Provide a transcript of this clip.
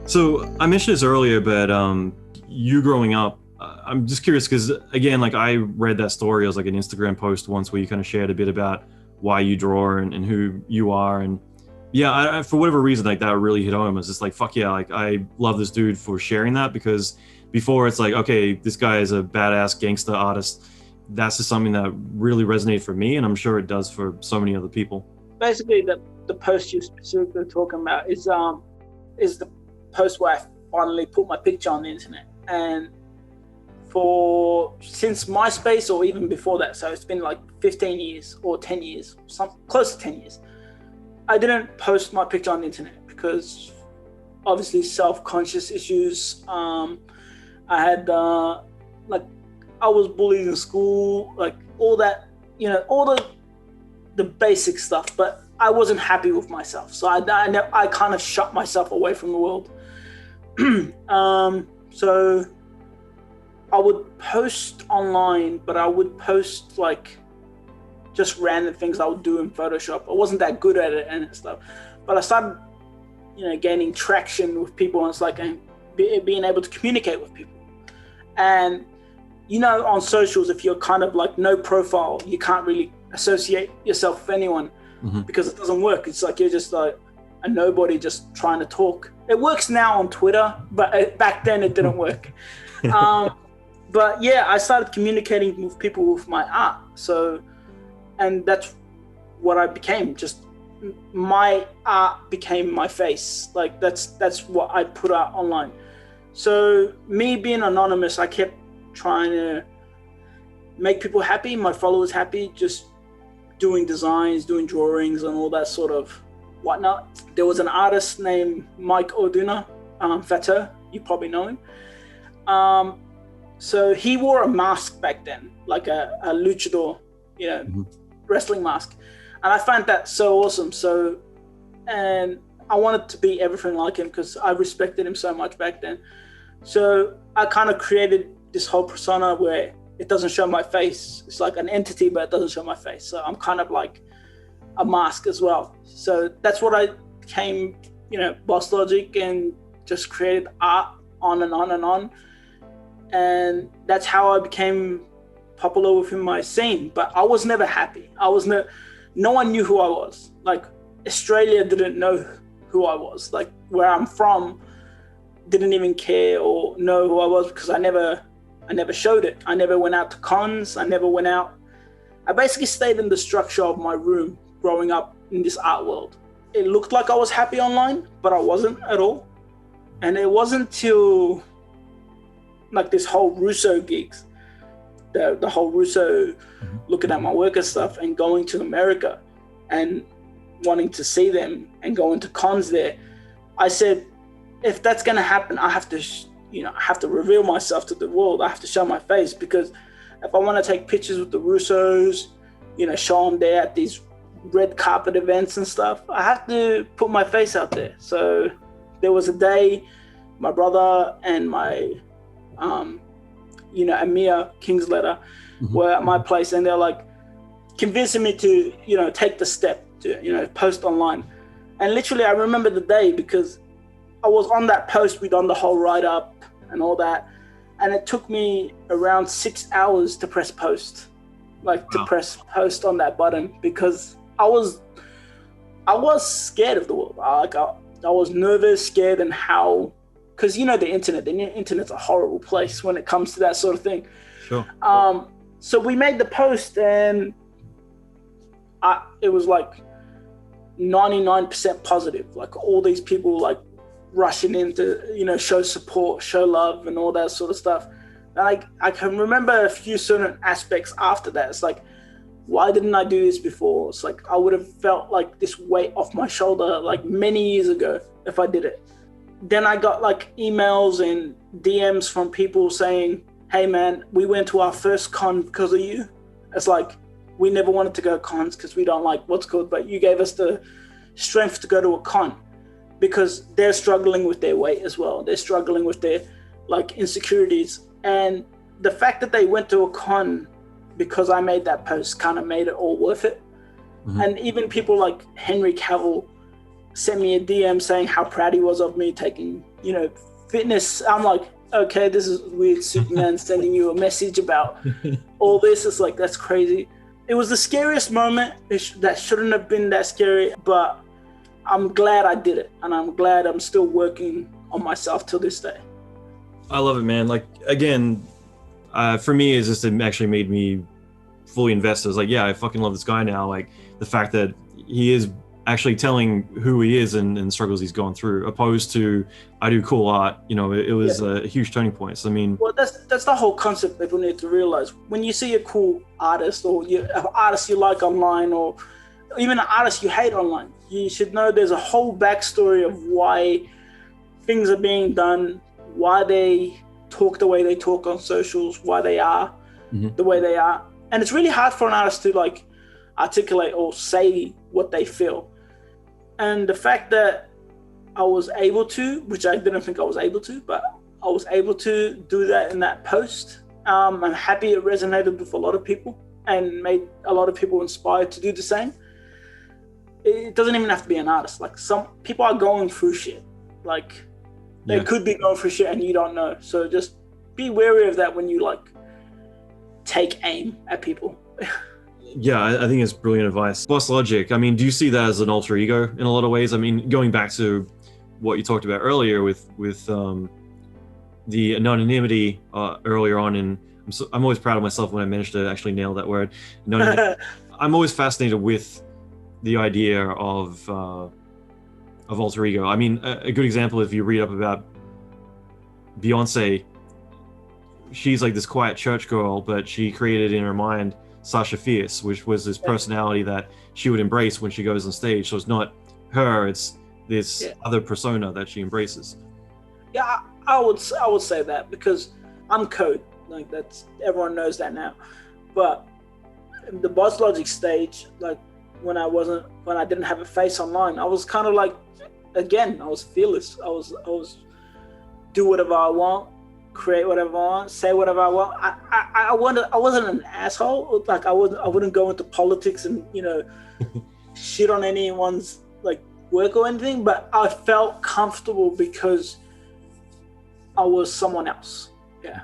So I mentioned this earlier, but you growing up, I'm just curious because again, like I read that story. It was like an Instagram post once where you kind of shared a bit about why you draw and who you are, and yeah, for whatever reason, like that really hit home. It's just like fuck yeah, like I love this dude for sharing that because before it's like okay, this guy is a badass gangster artist. That's just something that really resonated for me, and I'm sure it does for so many other people. Basically, the post you're specifically talking about is the post where I finally put my picture on the internet, and since MySpace or even before that, so it's been like 15 years or 10 years, close to 10 years, I didn't post my picture on the internet because obviously self-conscious issues. I had like I was bullied in school, like all that, all the basic stuff, but I wasn't happy with myself. So I kind of shut myself away from the world. So I would post online, but I would post like just random things I would do in Photoshop. I wasn't that good at it and stuff, but I started, gaining traction with people, and it's like being able to communicate with people. And on socials, if you're kind of like no profile, you can't really associate yourself with anyone because it doesn't work. It's like you're just like a nobody just trying to talk. It works now on Twitter, but back then it didn't work. But yeah, I started communicating with people with my art. And that's what I became. Just my art became my face. Like that's what I put out online. So me being anonymous, I kept trying to make people happy, my followers happy, just doing designs, doing drawings and all that sort of whatnot. There was an artist named Mike Orduna, Fatter, you probably know him. So he wore a mask back then, like a luchador, wrestling mask. And I found that so awesome. And I wanted to be everything like him because I respected him so much back then. So I kind of created this whole persona where it doesn't show my face. It's like an entity, but it doesn't show my face. So I'm kind of like a mask as well. So that's what I became, BossLogic, and just created art on and on and on. And that's how I became popular within my scene. But I was never happy. No one knew who I was. Like Australia didn't know who I was. Like where I'm from didn't even care or know who I was because I never showed it. I never went out to cons. I never went out. I basically stayed in the structure of my room growing up in this art world. It looked like I was happy online, but I wasn't at all. And it wasn't till like this whole Russo gigs, the whole Russo looking at my work and stuff and going to America and wanting to see them and going to cons there. I said, if that's going to happen, I have to, I have to reveal myself to the world. I have to show my face, because if I want to take pictures with the Russos, show them there at these red carpet events and stuff, I have to put my face out there. So there was a day my brother and my, Amir Kingsletter were at my place, and they're like convincing me to, take the step to, post online. And literally I remember the day because I was on that post. We'd done the whole write-up and all that, and it took me around 6 hours to press post, to press post on that button, because I was scared of the world. I was nervous, scared, and how, because the internet's a horrible place when it comes to that sort of thing. Sure. So we made the post, and it was like 99% positive. Like all these people like rushing in to, show support, show love, and all that sort of stuff. And I can remember a few certain aspects after that. It's like, why didn't I do this before? It's like I would have felt like this weight off my shoulder like many years ago if I did it. Then I got like emails and DMs from people saying, hey man, we went to our first con because of you. It's like, we never wanted to go cons because we don't like what's good, but you gave us the strength to go to a con, because they're struggling with their weight as well. They're struggling with their like insecurities. And the fact that they went to a con because I made that post kind of made it all worth it. And even people like Henry Cavill sent me a DM saying how proud he was of me taking, fitness. I'm like, okay, this is weird. Superman sending you a message about all this. It's like, that's crazy. It was the scariest moment. That shouldn't have been that scary, but I'm glad I did it. And I'm glad I'm still working on myself till this day. I love it, man. Like, again, for me, it's just, it actually made me fully invested. I was like, yeah, I fucking love this guy now. Like, the fact that he is actually telling who he is and struggles he's gone through, opposed to, I do cool art. It was a huge turning point. So, I mean, well, that's the whole concept people need to realize. When you see a cool artist or an artist you like online, or even an artist you hate online, you should know there's a whole backstory of why things are being done, why they talk the way they talk on socials, why they are the way they are. And it's really hard for an artist to like articulate or say what they feel. And the fact that I was able to, which I didn't think I was able to, but I was able to do that in that post. I'm happy it resonated with a lot of people and made a lot of people inspired to do the same. It doesn't even have to be an artist. Like, some people are going through shit. Like, they could be going through shit and you don't know. So just be wary of that when you like take aim at people. Yeah, I think it's brilliant advice. BossLogic, I mean, do you see that as an alter ego in a lot of ways? I mean, going back to what you talked about earlier with the anonymity earlier on, and I'm always proud of myself when I managed to actually nail that word. I'm always fascinated with the idea of alter ego. I mean, a good example, if you read up about Beyonce, she's like this quiet church girl, but she created in her mind Sasha Fierce, which was this personality that she would embrace when she goes on stage. So it's not her, it's this other persona that she embraces. Yeah, I would say that, because I'm code. Like, that's, everyone knows that now. But the BossLogic stage, like when I didn't have a face online, I was kind of like, again, I was fearless. I was do whatever I want, create whatever I want, say whatever I want. I wasn't an asshole. Like, I wouldn't go into politics and shit on anyone's like work or anything. But I felt comfortable because I was someone else. Yeah.